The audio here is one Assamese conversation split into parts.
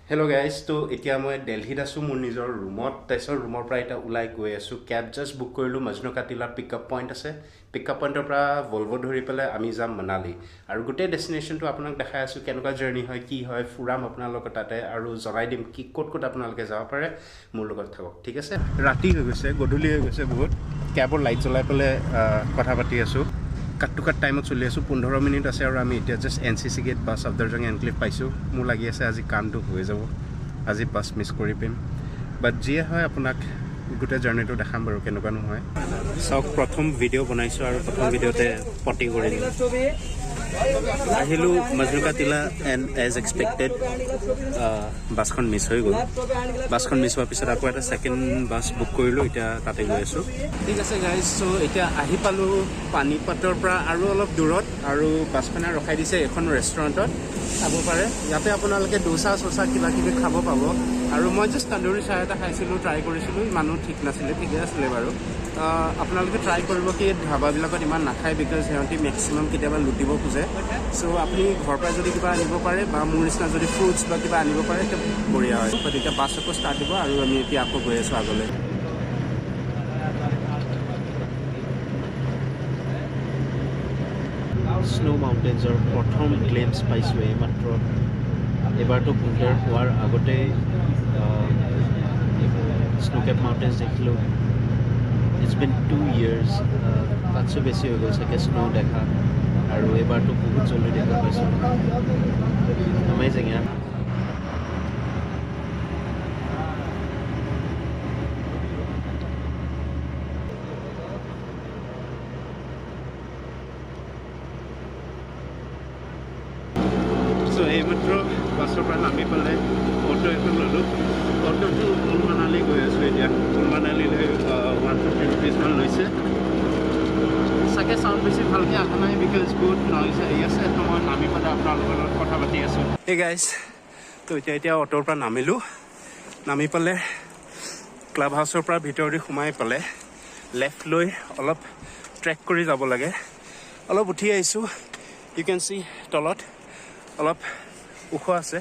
হেল্ল' গাইজ তো এতিয়া মই দিল্লীত আছোঁ মোৰ নিজৰ ৰুমত তাৰপিছত ৰুমৰ পৰা এতিয়া ওলাই গৈ আছোঁ কেব জাষ্ট বুক কৰিলোঁ মজনু কা টিলাত পিকআপ পইণ্ট আছে পিকআপ পইণ্টৰ পৰা ভলভ' ধৰি পেলাই আমি যাম মানালী আৰু গোটেই ডেষ্টিনেশ্যনটো আপোনাক দেখাই আছোঁ কেনেকুৱা জাৰ্ণি হয় কি হয় ফুৰাম আপোনালোকৰ তাতে আৰু জনাই দিম কি ক'ত ক'ত আপোনালোকে যাব পাৰে মোৰ লগত থাকক ঠিক আছে ৰাতি হৈ গৈছে গধূলি হৈ গৈছে বহুত কেবৰ লাইট জ্বলাই পেলাই কথা পাতি আছোঁ কাট টু কাট টাইমত চলি আছোঁ 15 মিনিট আছে আৰু আমি এতিয়া just NCC gate bus Safdarjung enclave পাইছোঁ মোৰ লাগি আছে আজি কামটো হৈ যাব আজি বাছ মিছ কৰি পিম বাট যিয়ে হয় আপোনাক গোটেই জাৰ্ণিটো দেখাম বাৰু কেনেকুৱা নহয় চাওক প্ৰথম ভিডিঅ' বনাইছোঁ আৰু প্ৰথম ভিডিঅ'তে পটি কৰি আহিলোঁ মজনু কা টিলা এণ্ড এজ এক্সপেক্টেড বাছখন মিছ হৈ গ'ল বাছখন মিছ হোৱাৰ পিছত আকৌ এটা ছেকেণ্ড বাছ বুক কৰিলোঁ এতিয়া তাতে গৈ আছোঁ ঠিক আছে গাইজ চ' এতিয়া আহি পালোঁ পানীপাতৰ পৰা আৰু অলপ দূৰত আৰু বাছখনে ৰখাই দিছে এখন ৰেষ্টুৰেণ্টত খাব পাৰে ইয়াতে আপোনালোকে ডোচা চোচা কিবা কিবি খাব পাব আৰু মই জাষ্ট তন্দুৰী চাহ এটা খাইছিলোঁ ট্ৰাই কৰিছিলোঁ ইমানো ঠিক নাছিলে ঠিকে আছিলে বাৰু আপোনালোকে ট্ৰাই কৰিব কি ধাবাবিলাকত ইমান নাখায় বিকজ সিহঁতি মেক্সিমাম কেতিয়াবা লুটিব খোজে চ' আপুনি ঘৰৰ পৰা যদি কিবা আনিব পাৰে বা মোৰ নিচিনা যদি ফ্ৰুটছ বা কিবা আনিব পাৰে তেতিয়া বঢ়িয়া হয় বাট এতিয়া বাছ আকৌ ষ্টাৰ্ট দিব আৰু আমি এতিয়া আকৌ গৈ আছোঁ আগলৈ স্নো মাউণ্টেইনছৰ প্ৰথম গ্লেম্পছ পাইছোঁ এইমাত্ৰ এবাৰতো বুন্দাৰ হোৱাৰ আগতেই স্নো কেপ মাউণ্টেইনছ দেখিলোঁ ইটছ বিন 2 years তাতছে বেছি হৈ গ'ল চাগে স্নো দেখা আৰু এইবাৰতো বহুত জলদি দেখা পাইছোঁ এমেজিং ইয়াৰ চ' এইমাত্ৰ বাছৰ পৰা নামি পেলাই অটো এখন ল'লোঁ অটোটো ফুল মানালী গৈ আছোঁ এতিয়া ফুল মানালীলৈ 150 rupees লৈছে চাগে চাউণ্ড বেছি ভালকৈ অহা নাই বিকজ বহুত নইজ আহি আছে তো মই নামি পেলাই আপোনালোকৰ লগত কথা পাতি আছোঁ এই গাইজ তো এতিয়া অটোৰ পৰা নামি পেলাই ক্লাব হাউচৰ পৰা ভিতৰদি সোমাই পেলাই লেফ্ট লৈ অলপ ট্ৰেক কৰি যাব লাগে অলপ উঠি আহিছোঁ ইউ কেন চি তলত অলপ ওখ আছে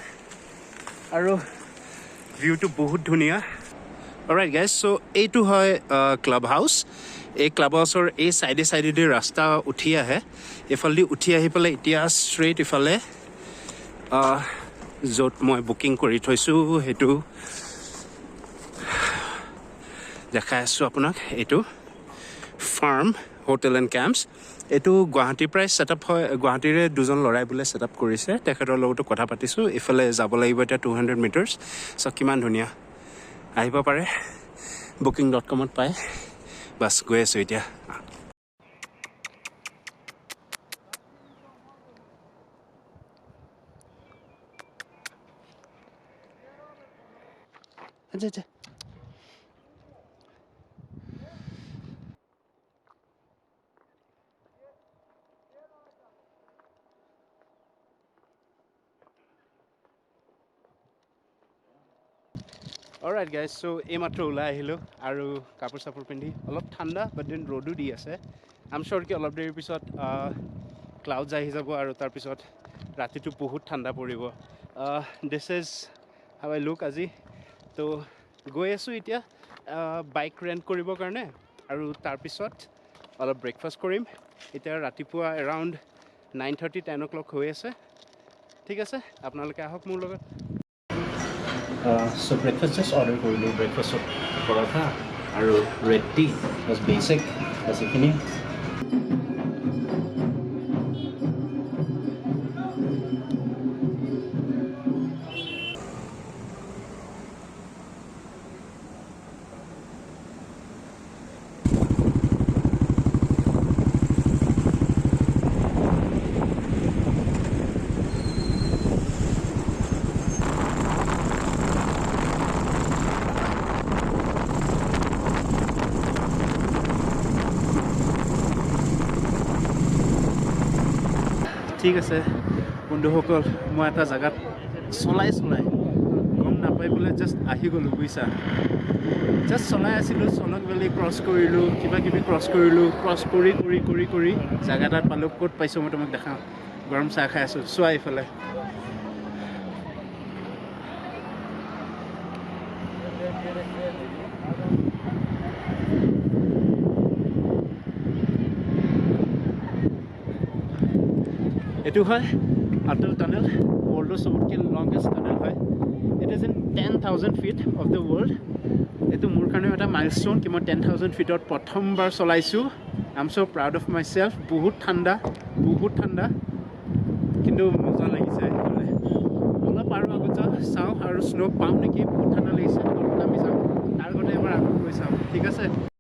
আৰু ভিউটো বহুত ধুনীয়া অলৰাইট গাইজ চ' এইটো হয় ক্লাব হাউচ এই ক্লাব হাউচৰ এই চাইডেদি ৰাস্তা উঠি আহে এইফালেদি উঠি আহি পেলাই এতিয়া ষ্ট্ৰেইট ইফালে য'ত মই বুকিং কৰি থৈছোঁ সেইটো দেখাই আছোঁ আপোনাক এইটো ফাৰ্ম হোটেল এণ্ড কেম্পছ এইটো গুৱাহাটীৰ পৰাই ছেটআপ হয় গুৱাহাটীৰে দুজন ল'ৰাই বোলে ছেটআপ কৰিছে তেখেতৰ লগতো কথা পাতিছোঁ ইফালে যাব লাগিব এতিয়া 200 মিটাৰ্ছ চ' কিমান ধুনীয়া আহিব পাৰে booking.com-ত পায় বাছ গৈ আছোঁ এতিয়া আচ্ছা অলৰাইট গাইজ চ' এইমাত্ৰ ওলাই আহিলোঁ আৰু কাপোৰ চাপোৰ পিন্ধি অলপ ঠাণ্ডা বাট দেন ৰ'দো দি আছে আম শ্যোৰ কি অলপ দেৰিৰ পিছত ক্লাউডছ আহি যাব আৰু তাৰপিছত ৰাতিটো বহুত ঠাণ্ডা পৰিব this is how I look আজি তো গৈ আছোঁ এতিয়া বাইক ৰেণ্ট কৰিবৰ কাৰণে আৰু তাৰপিছত অলপ ব্ৰেকফাষ্ট কৰিম এতিয়া ৰাতিপুৱা এৰাউণ্ড 9:30 10 o'clock হৈ আছে ঠিক আছে আপোনালোকে আহক মোৰ লগত চ' ব্ৰেকফাষ্ট জাষ্ট অৰ্ডাৰ কৰিলোঁ ব্ৰেকফাষ্টত পৰঠা আৰু red tea bus basic bus এইখিনি ঠিক আছে বন্ধুসকল মই এটা জেগাত চলাই গম নাপাই পেলাই জাষ্ট আহি গ'লোঁ বুজিছা জাষ্ট চলাই আছিলোঁ চনক ভেলী ক্ৰছ কৰিলোঁ কিবা কিবি ক্ৰছ কৰি জেগা এটাত পালোঁ ক'ত পাইছোঁ মই তোমাক দেখাওঁ গৰম চাহ খাই আছোঁ চোৱা এইফালে এইটো হয় আটল টানেল ৱৰ্ল্ডৰ চবতকৈ লংগেষ্ট টানেল হয় it is in 10,000 feet of the world এইটো মোৰ কাৰণেও এটা মাইলষ্ট'ন কি মই 10,000 ফিটত প্ৰথমবাৰ চলাইছোঁ I am so' proud of my self বহুত ঠাণ্ডা কিন্তু মজা লাগিছে সেইকাৰণে অলপ আৰু আগত যাওঁ চাওঁ আৰু স্ন' পাওঁ নেকি বহুত ঠাণ্ডা লাগিছে অলপ নামি যাওঁ তাৰ আগতে এবাৰ আগত গৈ চাওঁ ঠিক আছে